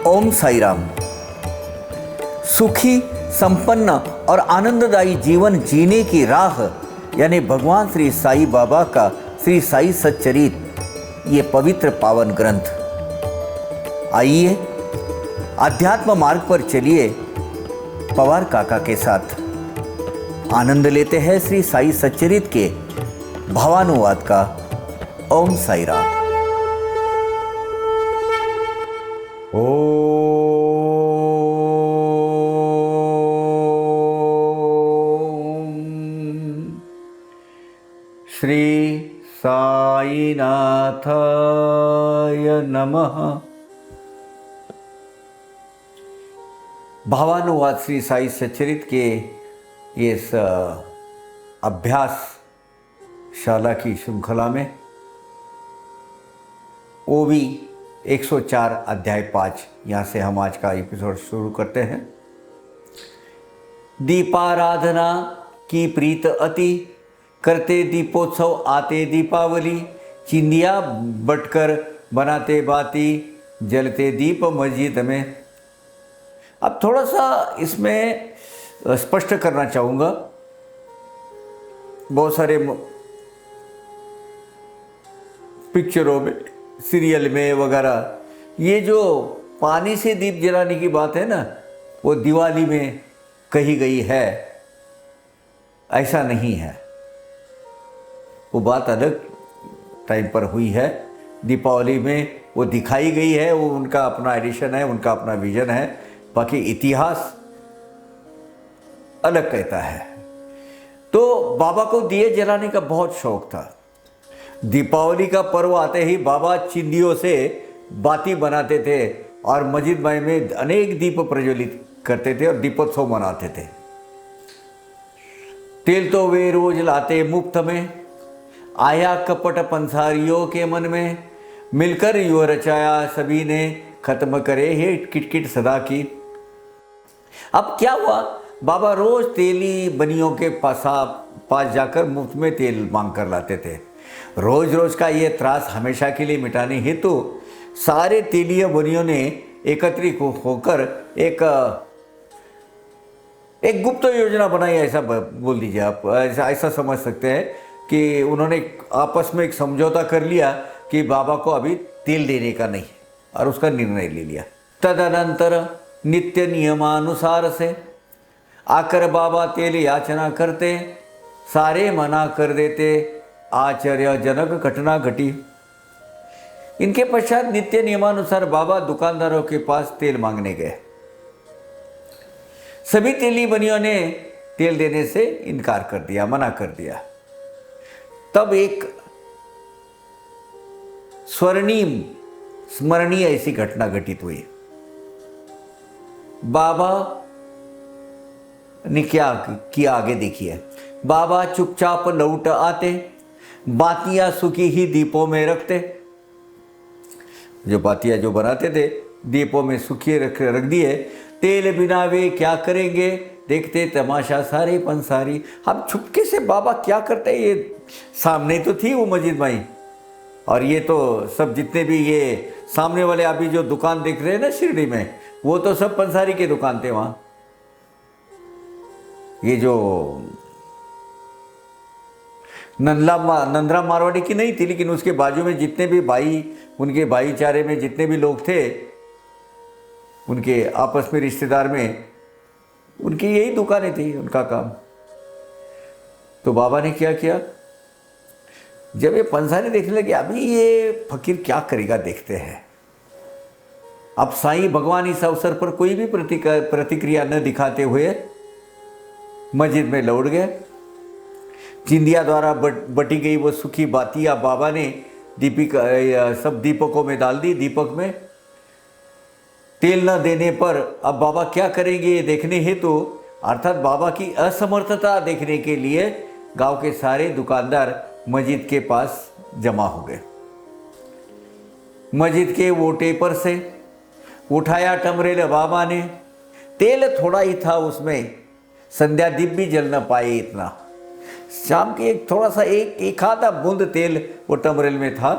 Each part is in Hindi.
ओम साई राम। सुखी, संपन्न और आनंददायी जीवन जीने की राह यानी भगवान श्री साई बाबा का श्री साई सच्चरित, ये पवित्र पावन ग्रंथ। आइए अध्यात्म मार्ग पर चलिए पवार काका के साथ आनंद लेते हैं श्री साई सच्चरित के भावानुवाद का। ओम साई राम। श्री साईनाथाय नमः। भावानुवाद श्री साई सच्चरित के इस अभ्यास शाला की श्रृंखला में ओवी 104 अध्याय 5, यहाँ से हम आज का एपिसोड शुरू करते हैं। दीपाराधना की प्रीत अति, करते दीपोत्सव आते दीपावली, चिंदिया बटकर बनाते बाती, जलते दीप मस्जिद में। अब थोड़ा सा इसमें स्पष्ट करना चाहूँगा। बहुत सारे पिक्चरों में, सीरियल में वगैरह ये जो पानी से दीप जलाने की बात है ना, वो दिवाली में कही गई है। ऐसा नहीं है, वो बात अलग टाइम पर हुई है। दीपावली में वो दिखाई गई है, वो उनका अपना एडिशन है, उनका अपना विजन है। बाकी इतिहास अलग कहता है। तो बाबा को दिए जलाने का बहुत शौक था। दीपावली का पर्व आते ही बाबा चिंदियों से बाती बनाते थे और मस्जिद में अनेक दीप प्रज्वलित करते थे और दीपोत्सव मनाते थे। तेल तो वे रोज लाते मुफ्त में, आया कपट पंसारियों के मन में, मिलकर यो रचाया सभी ने, खत्म करे हे किटकिट सदा की। अब क्या हुआ, बाबा रोज तेली बनियों के पास जाकर मुफ्त में तेल मांग कर लाते थे। रोज रोज का ये त्रास हमेशा के लिए मिटाने हेतु सारे तेलीय बनियों ने एकत्रित होकर एक गुप्त योजना बनाई, ऐसा बोल दीजिए आप। ऐसा समझ सकते हैं कि उन्होंने आपस में एक समझौता कर लिया कि बाबा को अभी तेल देने का नहीं, और उसका निर्णय ले लिया। तदनंतर नित्य नियमानुसार से आकर बाबा तेल याचना करते, सारे मना कर देते। आश्चर्यजनक घटना घटी। इनके पश्चात नित्य नियमानुसार बाबा दुकानदारों के पास तेल मांगने गए। सभी तेली बनियों ने तेल देने से इनकार कर दिया, मना कर दिया। तब एक स्मरणीय ऐसी घटना घटित हुई। बाबा ने क्या किया आगे देखिए। बाबा चुपचाप लौट आते, बातियां सुखी ही दीपों में रखते। जो बातियां जो बनाते थे दीपों में सुखी रख दिए। तेल बिना वे क्या करेंगे, देखते तमाशा सारे पंसारी। हम छुपके से बाबा क्या करते, ये सामने तो थी वो मस्जिद माई, और ये तो सब जितने भी ये सामने वाले अभी जो दुकान देख रहे हैं ना शिरडी में, वो तो सब पंसारी के दुकान थे वहाँ। ये जो नंदराम मारवाड़ी की नहीं थी, लेकिन उसके बाजू में जितने भी भाई, उनके भाईचारे में जितने भी लोग थे, उनके आपस में रिश्तेदार में, उनकी यही दुकानें थी, उनका काम। तो बाबा ने क्या किया, जब ये पंसारी देखने लगे अभी ये फकीर क्या करेगा देखते हैं। अब साईं भगवान इस अवसर पर कोई भी प्रतिक्रिया न दिखाते हुए मस्जिद में लौट गए। चिंदिया द्वारा बटी गई वो सुखी बातियां बाबा ने सब दीपकों में डाल दी। दीपक में तेल न देने पर अब बाबा क्या करेंगे ये देखने हेतु, अर्थात बाबा की असमर्थता देखने के लिए गांव के सारे दुकानदार मस्जिद के पास जमा हो गए। मस्जिद के वोटे पर से उठाया टमरेल बाबा ने। तेल थोड़ा ही था उसमें, संध्या दीप भी जल न पाए इतना। शाम के थोड़ा सा एक आधा बूंद तेल वो टमरेल में था,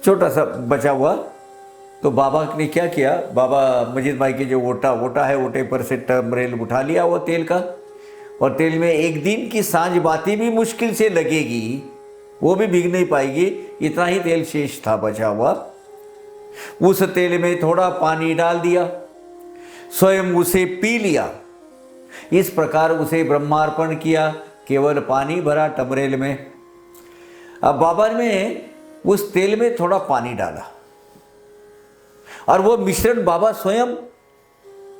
छोटा सा बचा हुआ। तो बाबा ने क्या किया, बाबा मजीद भाई के जो ओटा है, ओटे पर से टमरेल उठा लिया वो तेल का, और तेल में एक दिन की सांझ बाती भी मुश्किल से लगेगी, वो भी भीग नहीं पाएगी, इतना ही तेल शेष था बचा हुआ। उस तेल में थोड़ा पानी डाल दिया, स्वयं उसे पी लिया। इस प्रकार उसे ब्रह्मार्पण किया, केवल पानी भरा टमरेल में। अब बाबा ने उस तेल में थोड़ा पानी डाला और वो मिश्रण बाबा स्वयं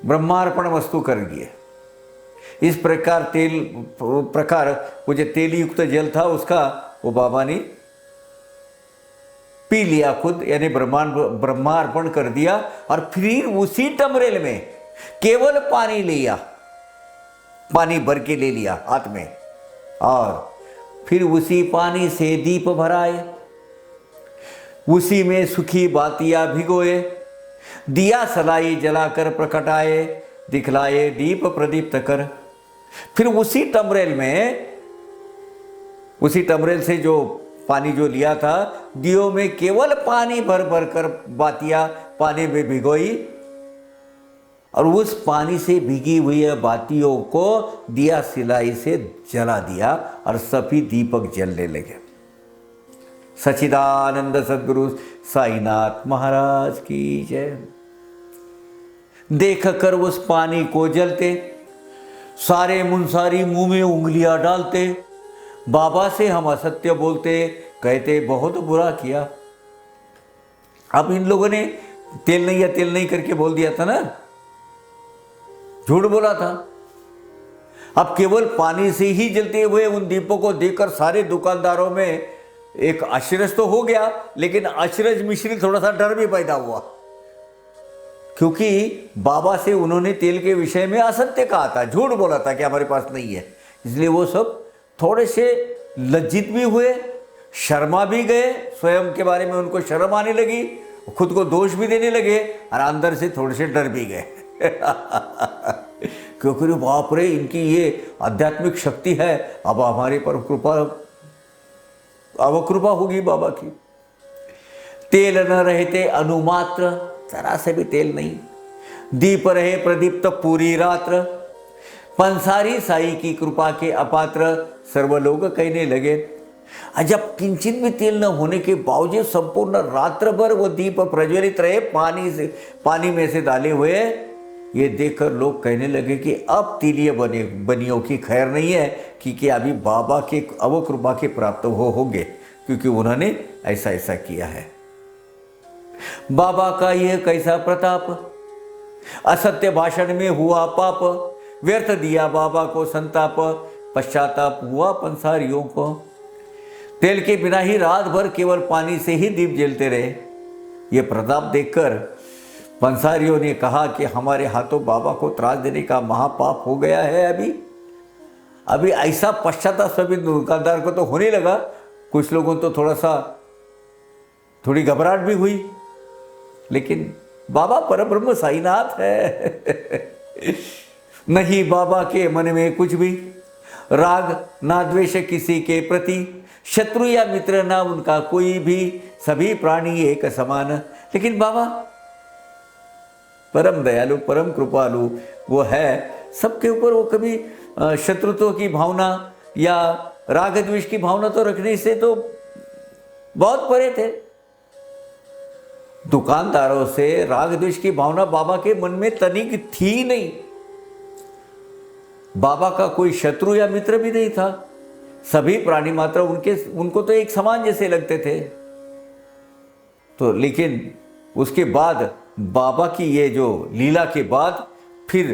ब्रह्मार्पण वस्तु कर दिए। इस प्रकार वो जो तेल युक्त जल था उसका वो बाबा ने पी लिया खुद, यानी ब्रह्मार्पण कर दिया। और फिर उसी टमरेल में केवल पानी लिया, पानी भर के ले लिया हाथ में, और फिर उसी पानी से दीप भराए, उसी में सुखी बातियां भिगोए, दिया सलाई जलाकर प्रकटाए, दिखलाए दीप प्रदीप्त कर। फिर उसी टमरेल से जो पानी जो लिया था, दियों में केवल पानी भर भर कर बातियां पानी में भिगोई, और उस पानी से भीगी हुई बातियों को दिया सिलाई से जला दिया और सभी दीपक जलने लगे। सच्चिदानंद सद्गुरु साईनाथ महाराज की जय। देख कर उस पानी को जलते सारे मुंसारी मुंह में उंगलियां डालते, बाबा से हम असत्य बोलते, कहते बहुत बुरा किया। अब इन लोगों ने तेल नहीं करके बोल दिया था ना, झूठ बोला था। अब केवल पानी से ही जलते हुए उन दीपों को देखकर सारे दुकानदारों में एक आश्चर्य तो हो गया, लेकिन आश्चर्य मिश्रित थोड़ा सा डर भी पैदा हुआ, क्योंकि बाबा से उन्होंने तेल के विषय में असत्य कहा था, झूठ बोला था कि हमारे पास नहीं है। इसलिए वो सब थोड़े से लज्जित भी हुए, शर्मा भी गए, स्वयं के बारे में उनको शर्म आने लगी, खुद को दोष भी देने लगे, और अंदर से थोड़े से डर भी गए क्योंकि बाप रे, इनकी ये आध्यात्मिक शक्ति है, अब हमारे पर कृपा होगी बाबा की। तेल न रहते अनुमात्र, जरा से भी तेल नहीं, दीप रहे प्रदीप्त पूरी रात्र, पंसारी साई की कृपा के अपात्र, सर्व लोग कहने लगे। जब किंचित भी तेल न होने के बावजूद संपूर्ण रात्र भर वो दीप प्रज्वलित रहे पानी में से डाले हुए, ये देखकर लोग कहने लगे कि अब तिलिय बनियों की खैर नहीं है, क्योंकि अभी बाबा के अवकृपा के प्राप्त होंगे, क्योंकि उन्होंने ऐसा किया है। बाबा का यह कैसा प्रताप, असत्य भाषण में हुआ पाप, व्यर्थ दिया बाबा को संताप, पश्चाताप हुआ पंसारियों को। तेल के बिना ही रात भर केवल पानी से ही दीप जलते रहे। ये प्रताप देखकर पंसारियों ने कहा कि हमारे हाथों बाबा को त्रास देने का महापाप हो गया है। अभी ऐसा पश्चाताप सभी दुकानदार को तो होने लगा, कुछ लोगों तो थोड़ी घबराहट भी हुई, लेकिन बाबा परब्रह्म साईनाथ है नहीं बाबा के मन में कुछ भी राग ना द्वेष किसी के प्रति, शत्रु या मित्र ना उनका कोई भी, सभी प्राणी एक समान। लेकिन बाबा परम दयालु परम कृपालु वो है, सबके ऊपर वो कभी शत्रुत्व की भावना या राग द्वेष की भावना तो रखने से तो बहुत परे थे। दुकानदारों से राग द्वेष की भावना बाबा के मन में तनिक थी नहीं। बाबा का कोई शत्रु या मित्र भी नहीं था, सभी प्राणी मात्र उनको तो एक समान जैसे लगते थे। तो लेकिन उसके बाद बाबा की ये जो लीला के बाद फिर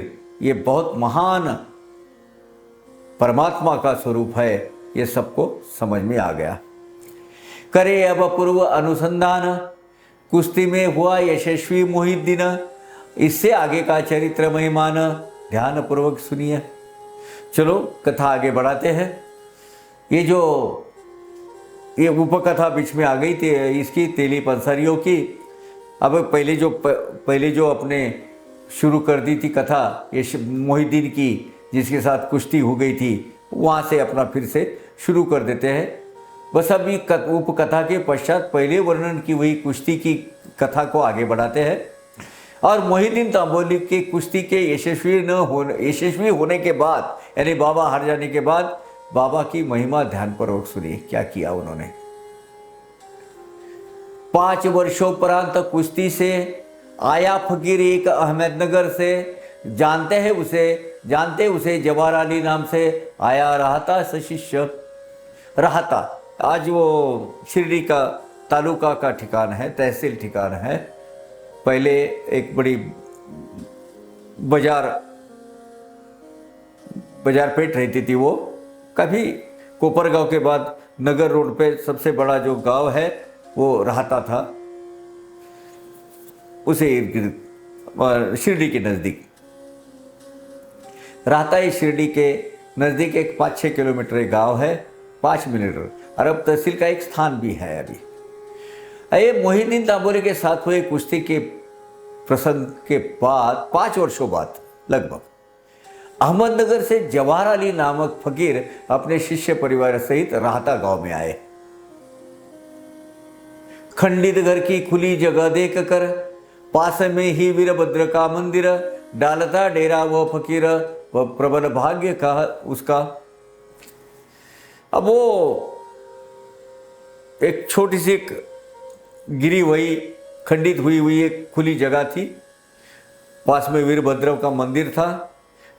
ये बहुत महान परमात्मा का स्वरूप है, ये सबको समझ में आ गया। करे अब पूर्व अनुसंधान, कुश्ती में हुआ यशस्वी मोहिद्दीन। इससे आगे का चरित्र महिमान ध्यान पूर्वक सुनिए। चलो कथा आगे बढ़ाते हैं। ये उपकथा बीच में आ गई थी इसकी, तेली पंसारियों की। अब पहले जो अपने शुरू कर दी थी कथा ये मोहिद्दीन की, जिसके साथ कुश्ती हो गई थी, वहाँ से अपना फिर से शुरू कर देते हैं। बस अभी उपकथा के पश्चात पहले वर्णन की हुई कुश्ती की कथा को आगे बढ़ाते हैं। और मोहिउद्दीन तांबोली की कुश्ती के यशस्वी होने के बाद, यानी बाबा हार जाने के बाद, बाबा की महिमा ध्यानपूर्वक सुनिए क्या किया उन्होंने। 5 वर्षोपरांत कुश्ती से आया फकीर एक अहमदनगर से, जानते उसे जवाहर अली नाम से आया रहता शिष्य। रहता आज वो शिरडी का तालुका का ठिकाना है, तहसील ठिकाना है। पहले एक बड़ी बाजार पेट रहती थी वो। कभी कोपरगांव के बाद नगर रोड पे सबसे बड़ा जो गांव है वो रहता था, उसे इर्द गिर्द शिरडी के नज़दीक रहता है। शिरडी के नज़दीक एक 5-6 किलोमीटर एक गाँव है, 5 किलोमीटर। अरब तहसील का एक स्थान भी है अभी। ये मोहिउद्दीन तांबोली के साथ हुए कुश्ती के प्रसंग के बाद 5 वर्षों बाद लगभग अहमदनगर से जवाहर अली नामक फकीर अपने शिष्य परिवार सहित रहता गांव में आए। खंडित घर की खुली जगह देख कर पास में ही वीरभद्र का मंदिर, डालता डेरा वो फकीर, वह प्रबल भाग्य का उसका। अब वो एक छोटी सी गिरी हुई खंडित हुई एक खुली जगह थी, पास में वीरभद्र का मंदिर था।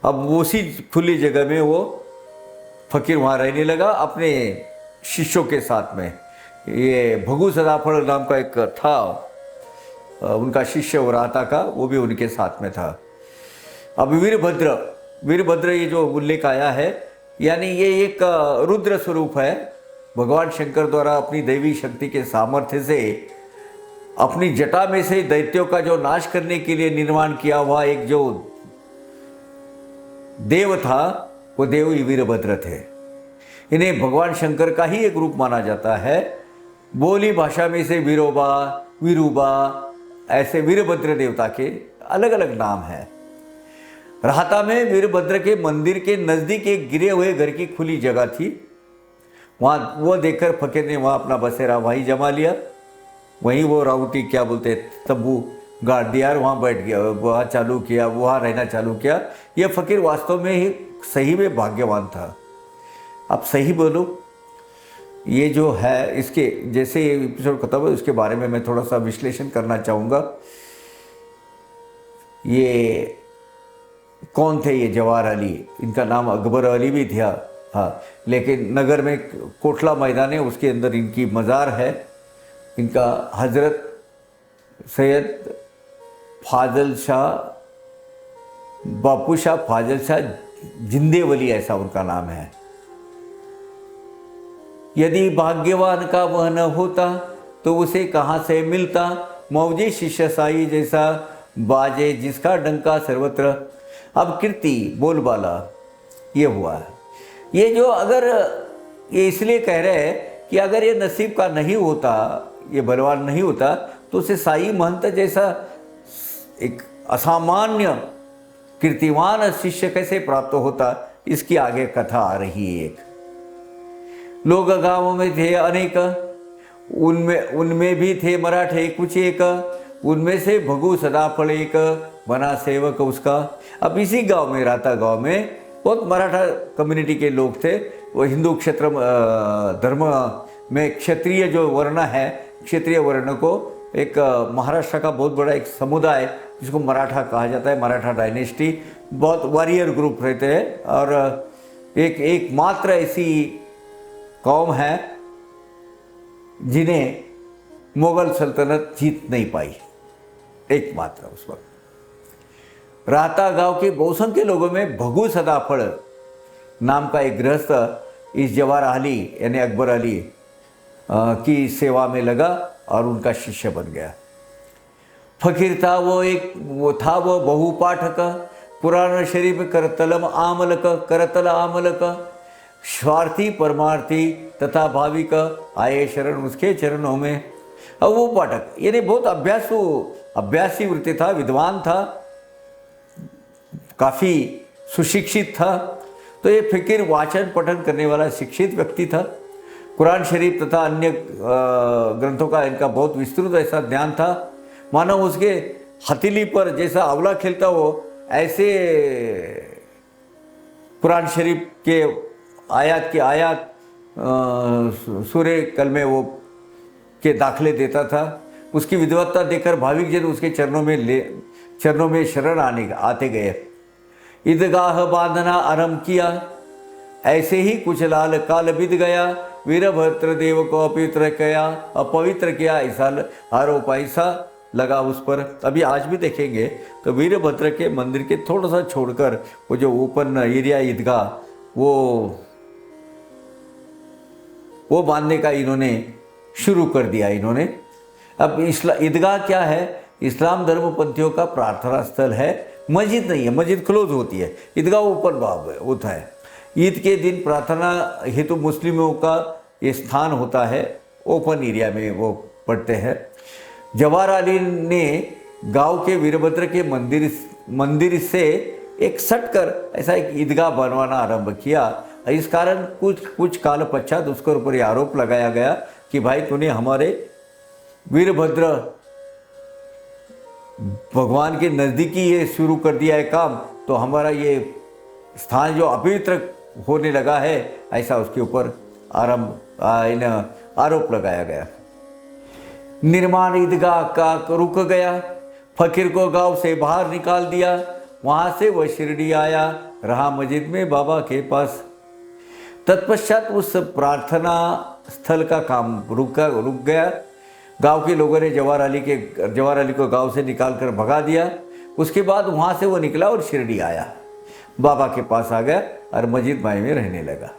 अब उसी खुली जगह में वो फकीर वहाँ रहने लगा अपने शिष्यों के साथ में। ये भगू सदाफल नाम का एक था उनका शिष्य हो रहता का, वो भी उनके साथ में था। अब वीरभद्र ये जो उल्लेख आया है, यानी ये एक रुद्र स्वरूप है। भगवान शंकर द्वारा अपनी दैवी शक्ति के सामर्थ्य से अपनी जटा में से दैत्यों का जो नाश करने के लिए निर्माण किया हुआ एक जो देव था, वो देव ही वीरभद्र थे। इन्हें भगवान शंकर का ही एक रूप माना जाता है। बोली भाषा में से वीरोबा, वीरूबा, ऐसे वीरभद्र देवता के अलग अलग नाम हैं। रहता में वीरभद्र के मंदिर के नज़दीक एक गिरे हुए घर की खुली जगह थी। वहाँ वो देखकर फकीर ने वहाँ अपना बसेरा वहीं जमा लिया। वहीं वो राउटी क्या बोलते तब्बू गाड़ दिया और वहाँ बैठ गया, वहाँ चालू किया, वहाँ रहना चालू किया। यह फकीर वास्तव में ही सही में भाग्यवान था। अब सही बोलो, ये जो है इसके जैसे ये एपिसोड खत्म है उसके बारे में मैं थोड़ा सा विश्लेषण करना चाहूँगा। ये कौन थे ये जवाहर अली? इनका नाम अकबर अली भी था, हाँ, लेकिन नगर में कोटला मैदान है, उसके अंदर इनकी मज़ार है। इनका हज़रत सैयद फाजल शाह, बापू शाह फाजल शाह जिंदेवली, ऐसा उनका नाम है। यदि भाग्यवान का वह न होता तो उसे कहाँ से मिलता, मौजे शिष्य साई जैसा बाजे जिसका डंका सर्वत्र। अब कीर्ति बोलबाला ये हुआ है। ये जो अगर ये इसलिए कह रहे हैं कि अगर ये नसीब का नहीं होता, ये बलवान नहीं होता, तो उसे साई महंत जैसा एक असामान्य कीर्तिवान शिष्य कैसे प्राप्त होता, इसकी आगे कथा आ रही है। एक लोग गाँवों में थे अनेक, उनमें भी थे मराठे कुछ एक, उनमें से भगू सदाफल एक बना सेवक उसका। अब इसी गांव में, रहता गांव में बहुत मराठा कम्युनिटी के लोग थे। वो हिंदू क्षेत्र धर्म में क्षत्रिय जो वर्ण है, क्षेत्रीय वर्ण को एक महाराष्ट्र का बहुत बड़ा एक समुदाय जिसको मराठा कहा जाता है, मराठा डायनेस्टी, बहुत वॉरियर ग्रुप रहते हैं। और एकमात्र ऐसी कौम है जिन्हें मुगल सल्तनत जीत नहीं पाई, एकमात्र उस वक्त। रहता गांव के बहुसंख्य लोगों में भगू सदाफल नाम का एक गृहस्थ इस जवाहर अली यानी अकबर अली की सेवा में लगा और उनका शिष्य बन गया। फकीर था वो था बहुपाठक, पुराण शरीफ करतल आमलक, स्वार्थी परमार्थी तथा भाविक आए शरण उसके चरणों में। अब वो पाठक यानी बहुत अभ्यासी वृत्ति था, विद्वान था, काफ़ी सुशिक्षित था। तो ये फकीर वाचन पठन करने वाला शिक्षित व्यक्ति था। कुरान शरीफ तथा अन्य ग्रंथों का इनका बहुत विस्तृत ऐसा ज्ञान था। मानो उसके हथेली पर जैसा आंवला खेलता हो, ऐसे कुरान शरीफ के आयत की आयत सूर्य कल में वो के दाखले देता था। उसकी विद्वत्ता देखकर भाविक जन उसके चरणों में शरण आते गए। ईदगाह बांधना आरंभ किया, ऐसे ही कुछ लाल काल बीत गया। वीरभद्र देव को अपवित्र किया ऐसा आरोप ऐसा लगा उस पर। अभी आज भी देखेंगे तो वीरभद्र के मंदिर के थोड़ा सा छोड़कर वो जो ओपन एरिया ईदगाह वो बांधने का इन्होंने शुरू कर दिया इन्होंने। अब ईदगाह क्या है? इस्लाम धर्मपंथियों का प्रार्थना स्थल है, मस्जिद नहीं है। मस्जिद क्लोज होती है, ईदगाह ओपन होता है। ईद के दिन प्रार्थना हेतु मुस्लिमों का ये स्थान होता है, ओपन एरिया में वो पढ़ते हैं। जवाहर अली ने गांव के वीरभद्र के मंदिर से एक सटकर ऐसा एक ईदगाह बनवाना आरंभ किया। इस कारण कुछ काल पश्चात उसके ऊपर ये आरोप लगाया गया कि भाई तूने हमारे वीरभद्र भगवान के नज़दीकी ये शुरू कर दिया है काम, तो हमारा ये स्थान जो अपवित्र होने लगा है, ऐसा उसके ऊपर आरोप लगाया गया। निर्माण ईदगाह का रुक गया। फकीर को गांव से बाहर निकाल दिया। वहाँ से वह शिरडी आया, रहा मस्जिद में बाबा के पास। तत्पश्चात उस प्रार्थना स्थल का काम रुक गया। गांव के लोगों ने जवाहर अली को गांव से निकालकर भगा दिया। उसके बाद वहाँ से वो निकला और शिरडी आया, बाबा के पास आ गया और मस्जिद माई में रहने लगा।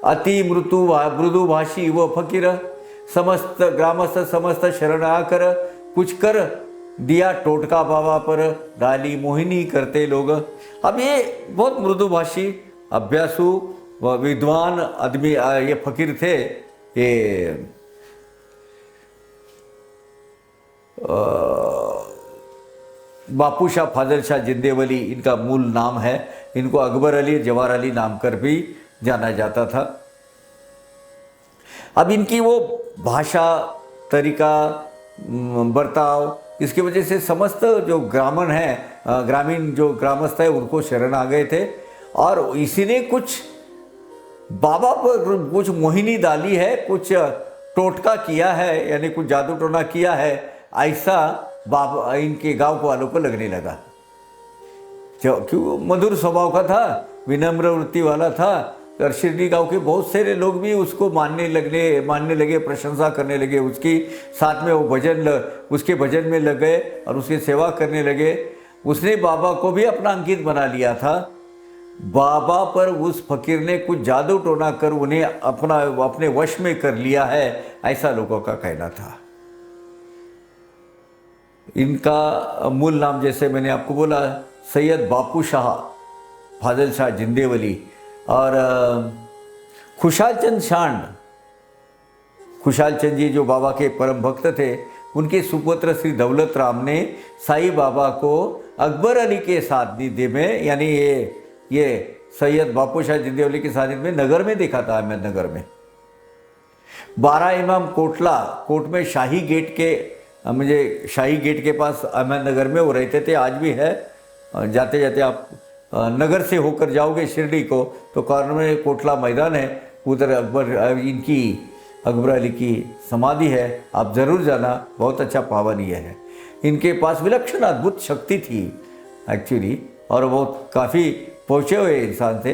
अति मृदु भाषी वो फकीर, समस्त ग्रामस्थ समस्त शरण आकर कुछ कर दिया टोटका बाबा पर, डाली मोहिनी करते लोग। अब ये बहुत मृदुभाषी अभ्यासु व विद्वान आदमी ये फकीर थे। ये बापू शाह फाजल शाह जिंदेवली इनका मूल नाम है। इनको अकबर अली जवाहर अली नाम कर भी जाना जाता था। अब इनकी वो भाषा, तरीका, बर्ताव, इसकी वजह से समस्त जो ग्रामीण जो ग्रामस्थ है उनको शरण आ गए थे। और इसी ने कुछ बाबा पर कुछ मोहिनी डाली है, कुछ टोटका किया है, यानी कुछ जादू टोना किया है, ऐसा बाबा इनके गांव वालों को लगने लगा। क्यों मधुर स्वभाव का था, विनम्र वृत्ति वाला था। और शिरडी गांव के बहुत सारे लोग भी उसको मानने लगे, प्रशंसा करने लगे उसकी। साथ में वो उसके भजन में लग गए और उसकी सेवा करने लगे। उसने बाबा को भी अपना अंकित बना लिया था। बाबा पर उस फकीर ने कुछ जादू टोना कर उन्हें अपने वश में कर लिया है, ऐसा लोगों का कहना था। इनका मूल नाम जैसे मैंने आपको बोला सैयद बापू शाह फाजल शाह जिंदेवली और खुशाल चंद जी जो बाबा के परम भक्त थे, उनके सुपुत्र श्री दौलत राम ने साईं बाबा को अकबर अली के सानिध्य में, यानी ये सैयद बापू शाह जिंदेवली के सानिध्य में नगर में देखा था, अहमदनगर में। 12 इमाम कोट में शाही गेट के पास अहमदनगर में वो रहते थे, आज भी है। जाते जाते आप नगर से होकर जाओगे शिरडी को तो कॉर्नर में कोटला मैदान है, उधर अकबर अली की समाधि है, आप ज़रूर जाना, बहुत अच्छा पावनीय है। इनके पास विलक्षण अद्भुत शक्ति थी एक्चुअली, और वो काफ़ी पहुँचे हुए इंसान थे।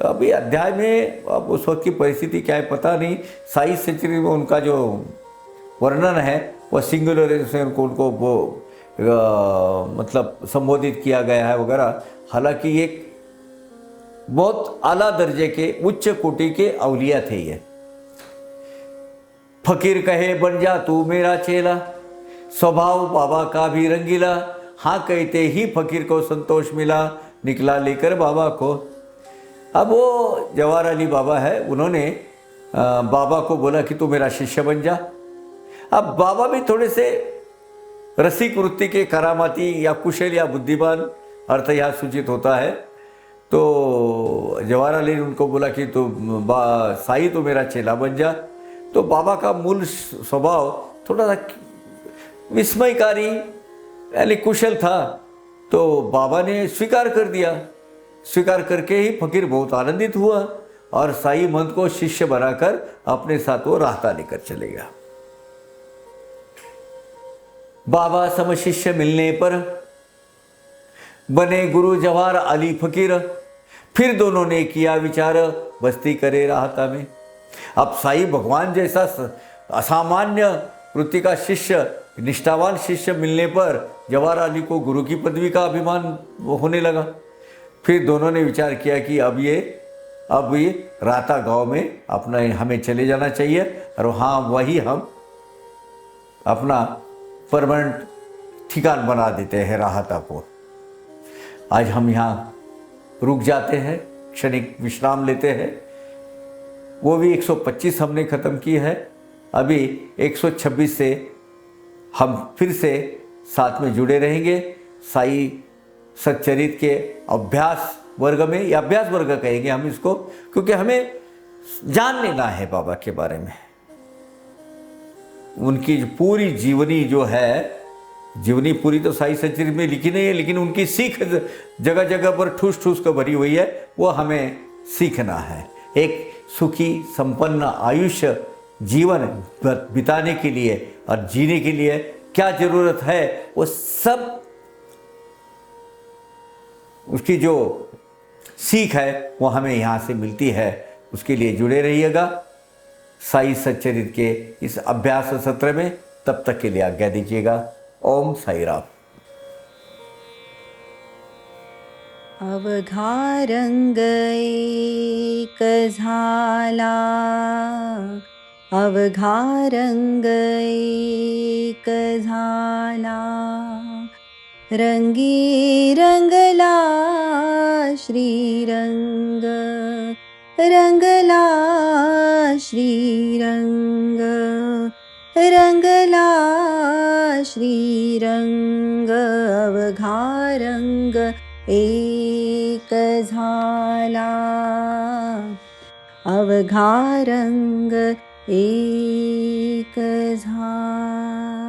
अभी अध्याय में अब उस वक्त की परिस्थिति क्या है पता नहीं। साइंस सेंचुरी में उनका जो वर्णन है वह सिंगुलर से उनको वो मतलब संबोधित किया गया है वगैरह। हालांकि एक बहुत आला दर्जे के उच्च कोटि के अवलिया थे ये। फकीर कहे बन जा तू मेरा चेला, स्वभाव बाबा का भी रंगीला। हाँ कहते ही फकीर को संतोष मिला, निकला लेकर बाबा को। अब वो जवाहर अली बाबा है, उन्होंने बाबा को बोला कि तू मेरा शिष्य बन जा। अब बाबा भी थोड़े से रसिक वृत्ति के, करामाती या कुशल या बुद्धिमान अर्थ यहाँ सूचित होता है। तो जवाहर अली ने उनको बोला कि तू साईं तो मेरा चेला बन जा। तो बाबा का मूल स्वभाव थोड़ा सा विस्मयकारी यानी कुशल था, तो बाबा ने स्वीकार कर दिया। स्वीकार करके ही फकीर बहुत आनंदित हुआ और साईं महंत को शिष्य बनाकर अपने साथ वो राहता लेकर चले गया। बाबा सम शिष्य मिलने पर बने गुरु जवाहर अली फकीर। फिर दोनों ने किया विचार, बस्ती करे राहता में। अब साईं भगवान जैसा असामान्य वृत्ति का शिष्य, निष्ठावान शिष्य मिलने पर जवाहर अली को गुरु की पदवी का अभिमान होने लगा। फिर दोनों ने विचार किया कि अब ये राहता गांव में अपना हमें चले जाना चाहिए और हाँ वही हम अपना परमानेंट ठिकान बना देते हैं राहता को। आज हम यहाँ रुक जाते हैं, क्षणिक विश्राम लेते हैं। वो भी 125 हमने ख़त्म की है, अभी 126 से हम फिर से साथ में जुड़े रहेंगे। साईं सच्चरित के अभ्यास वर्ग में, या अभ्यास वर्ग कहेंगे हम इसको, क्योंकि हमें जान लेना है बाबा के बारे में। उनकी पूरी जीवनी जो है, जीवनी पूरी तो साईं सच्चरित में लिखी नहीं है, लेकिन उनकी सीख जगह जगह पर ठूस ठूस कर भरी हुई है, वो हमें सीखना है। एक सुखी संपन्न आयुष्य जीवन बिताने के लिए और जीने के लिए क्या जरूरत है, वो सब उसकी जो सीख है वो हमें यहाँ से मिलती है। उसके लिए जुड़े रहिएगा साईं सच्चरित के इस अभ्यास सत्र में। तब तक के लिए आज्ञा दीजिएगा। ओम साई राम। अवघा रंग एक झाला, अवघा रंग एक झाला, रंगी रंगला श्रीरंग, रंगला श्रीरंग, रंगला श्रीरंग। अवघा रंग एक झाला, अवघा रंग एक झाला।